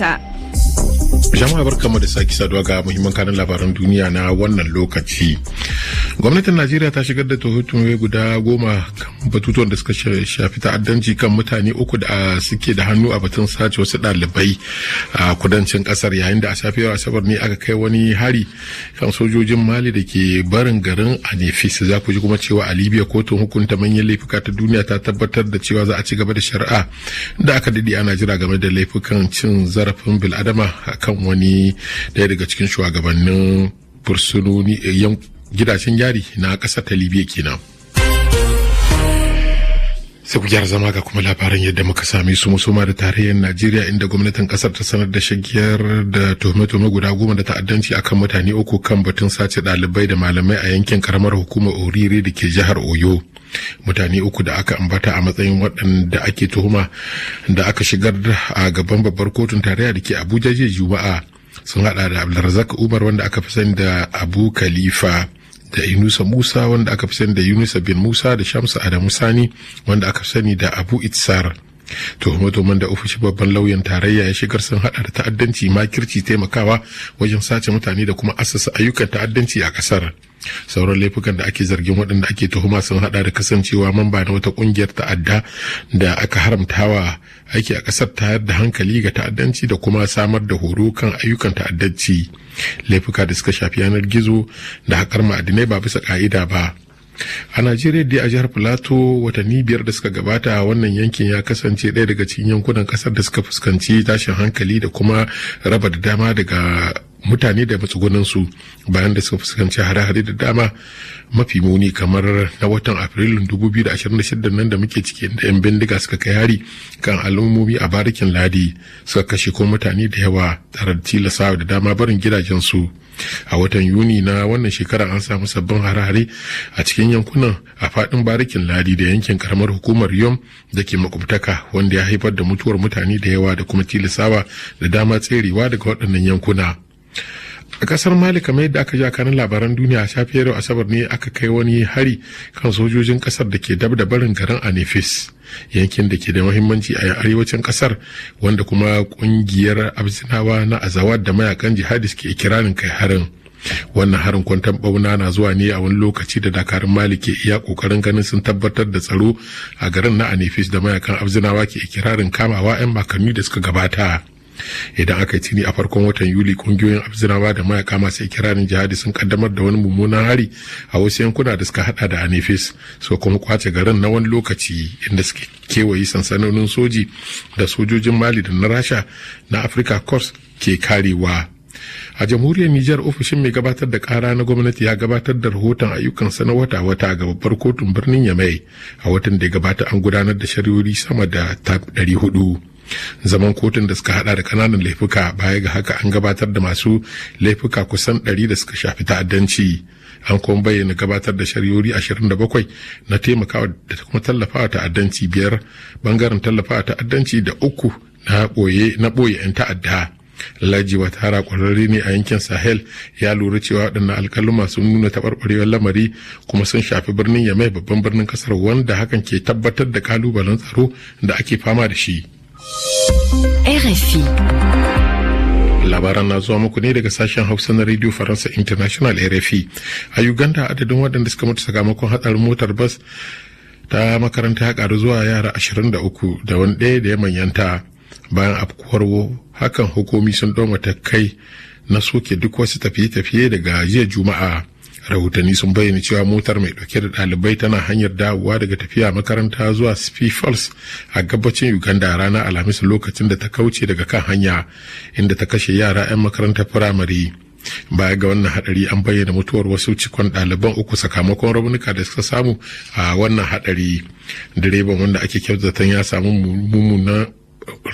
Hausa. Jama'a barkamu da sake saduwa ga muhimman kanun labaran duniya na wannan lokaci. Gwamnatin Najeriya ta shigar da tuhume guda 10 kan batutuwan da suka shafi ta'addanci kan mutane 3 da suke da hannu a batun sace wasu ɗalibai a kudancin kasar, yayin da a safiyar Asabar ne aka kai wani hari kan sojojin Mali da ke barin garin Anefis. Za ku ji kuma cewa a Libya kotun hukunta manyan laifuka ta duniya ta tabbatar da cewa za a ci gaba da shari'a da aka dade ana jira game da laifukan cin zarafin bil'adama kan wani daya daga cikin shugabannin fursunoni gidajen yari na ƙasar ta Libya kenan. Sai ku gyara zama ga kuma labaran yadda muka same su musoma da tarayyar Najeriya, inda gwamnatin kasar ta sanar da shigiyar da tuhume-tuhume guda 10 da ta'addanci akan mutane 3 kan batun sace ɗalibai da malamai a yankin karamar hukumar Orire da ke jihar Oyo. Mutane 3 da aka ambata a matsayin waɗanda ake tuhuma da aka shigar a gaban babbar kotun tarayya da ke Abuja jiya Juma'a sun hada da Abdulrazak Umar wanda aka fi sani da Abu Khalifa, da Inusa Musa wanda aka fi sani da Yunusa bin Musa, da Shamsu Adamu Sani wanda aka fi sani da Abu Itsar. Tuhume-tuhumen da ofishin babban lauyan tarayya ya shigar sun hada da ta'addanci, makirci, taimakawa wajen sace mutane da kuma assasa ayyukan ta'addanci a kasar. Sauran laifukan da ake zargin waɗanda ake tuhuma sun hada da kasancewa mamba na wata ƙungiyar ta'adda da aka haramtawa aiki a kasar, tayar da hankali ga ta'addanci da kuma samar da horo kan ayyukan ta'addanci. Laifuka da suka shafi yanar gizo da haƙar ma'adinai ba bisa ƙa'ida ba. A Najeriya dai a jihar Filato watanni 5 da suka gabata wannan yankin ya kasance ɗaya daga cikin yankunan kasar da suka fuskanci tashin hankali da kuma raba da dama daga mutane da matsugunansu bayan da suka fuskanci hare-hare da dama mafi muni kamar na watan Afrilun 2026 nan da muke ciki, da 'yan bindiga suka kai hari kan al'ummomi a barikin Ladi suka kashe ko mutane da yawa tare da tilasawa da dama barin gidajensu. A watan Yuni na wannan shekara an samu sabbin hare-hare a cikin yankunan a fadin barikin Ladi da yankin karamar hukumar Yom da ke makwabtaka, wanda ya haifar da mutuwar mutane da yawa da kuma tilasawa da dama tserewa daga waɗannan yankuna. A kasar Mali, kamar yadda aka ji a kanin labaran duniya, a safiyar Asabar ne aka kai wani hari kan sojojin kasar da ke dab da barin garin Anefis, yankin da ke da muhimmanci a arewacin kasar, wanda kuma kungiyar Abzinawa na Azawad da mayakan jihadis ke ikirarin kai harin. Wannan harin kwantan bauna na zuwa ne a wani lokaci da dakarun Mali ke iya kokarin ganin sun tabbatar da tsaro a garin na Anefis da mayakan Abzinawa ke ikirarin kamawa 'yan makonni da suka gabata. Idan aka tuni a farkon watan Yuli, kungiyoyin Abzinawa da mayaka masu ikirarin jihadi sun kaddamar da wani mummunan hari a wasu yankuna da suka hada da Anefis, so kuma kwace garin na wani lokaci, inda suke kewaye sansanonin soji da sojojin Mali da na Rasha na Africa Corps ke karewa. A jamhuriyar Nijar, ofishin mai gabatar da kara na gwamnati ya gabatar da rahoton ayyukansa na wata-wata ga babbar kotun birnin Yamai. A watan da ya gabata an gudanar da shari'o'i sama da 400. Zaman kotun da suka hada da kananan laifuka, baya ga haka an gabatar da masu laifuka kusan 100 da suka shafi ta'addanci. An kuma bayyana gabatar da shari'o'i 27 na taimakawa da kuma tallafawa ta'addanci, 5 bangaren tallafawa ta'addanci da 3 na boye 'yan ta'adda. Laji Watara, kwararre ne a yankin Sahel, ya lura cewa waɗannan alƙaluma sun nuna taɓarɓarewar lamari kuma sun shafi birnin Yamai, babban birnin ƙasar, wanda hakan ke tabbatar da kalubalen tsaro da ake fama da shi. RFI. Labaran na zuwa muku ne daga sashen Hausa na Radio Faransa International RFI. A Uganda, adadin waɗanda suka mutu sakamakon hatsarin motar bas ta makaranta ya ƙaru zuwa yara 23 da wani ɗaya da ya manyanta. Bayan afkuwar hakan, hukumi sun ɗau matakai na soke duk wasu tafiye-tafiye daga jiya Juma'a. Rahotanni sun bayyana cewa motar mai ɗauke da ɗalibai tana hanyar dawowa daga tafiya makaranta zuwa Spee Falls a gabacin Uganda ranar Alhamis, lokacin da ta kauce daga kan hanya, inda ta kashe yara 'yan makarantar firamare. Baya ga wannan hadari, an bayyana mutuwar wasu cikon ɗaliban 3 sakamakon raunuka da suka samu a wannan hadari. Direban, wanda ake kyautatan ya samu mummunan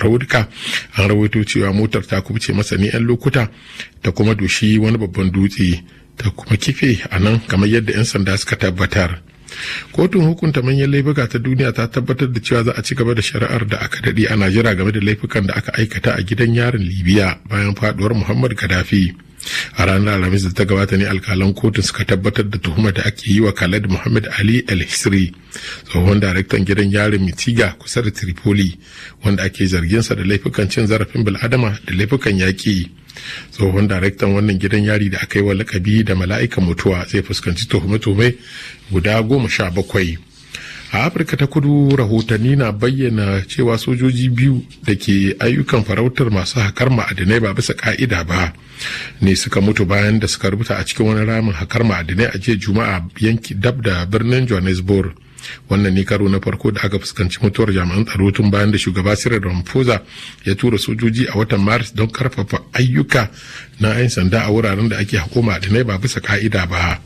raunuka, an rawaito cewa motar ta kubce masa ne 'yan lokuta ta kuma doshi wani babban dutse ta kuma kife a nan, kamar yadda 'yan sanda suka tabbatar. Kotun hukunta manyan laifuka ta duniya ta tabbatar da cewa za a ci gaba da shari'ar da aka daɗe ana jira game da laifukan da aka aikata a gidan yarin Libya bayan faduwar Muhammad Gaddafi. A ranar Alhamis da ta gabata ne alkalan kotun suka tabbatar da tuhumar da ake yi wa Khaled Muhammad Ali El-Hisri, tsohon daraktan gidan yarin Mitiga kusa da Tripoli, wanda ake zarginsa da laifukan cin zarafin bil'adama da laifukan yaƙi. Tsohon daraktan wannan gidan yari da aka yi wa lakabi da mala'ikan mutuwa zai fuskanci tuhume-tuhume guda 17. A Afirka ta Kudu, rahotanni na bayyana cewa sojoji biyu da ke ayyukan farautar masu haƙar ma'adinai ba bisa ƙa'ida ba ne suka mutu bayan da suka rubuta a cikin wani ramin haƙar ma'adinai a jiya Juma'a yanki dab da birnin Johannesburg. Wannan ne karo na farko da aka fuskanci mutuwar jami'an tsaro tun bayan da shugaba Cyril Ramaphosa ya tura sojoji a watan Maris don karfafa ayyuka na 'yan sanda a wuraren da ake haƙo ma'adinai ba bisa ƙa'ida ba.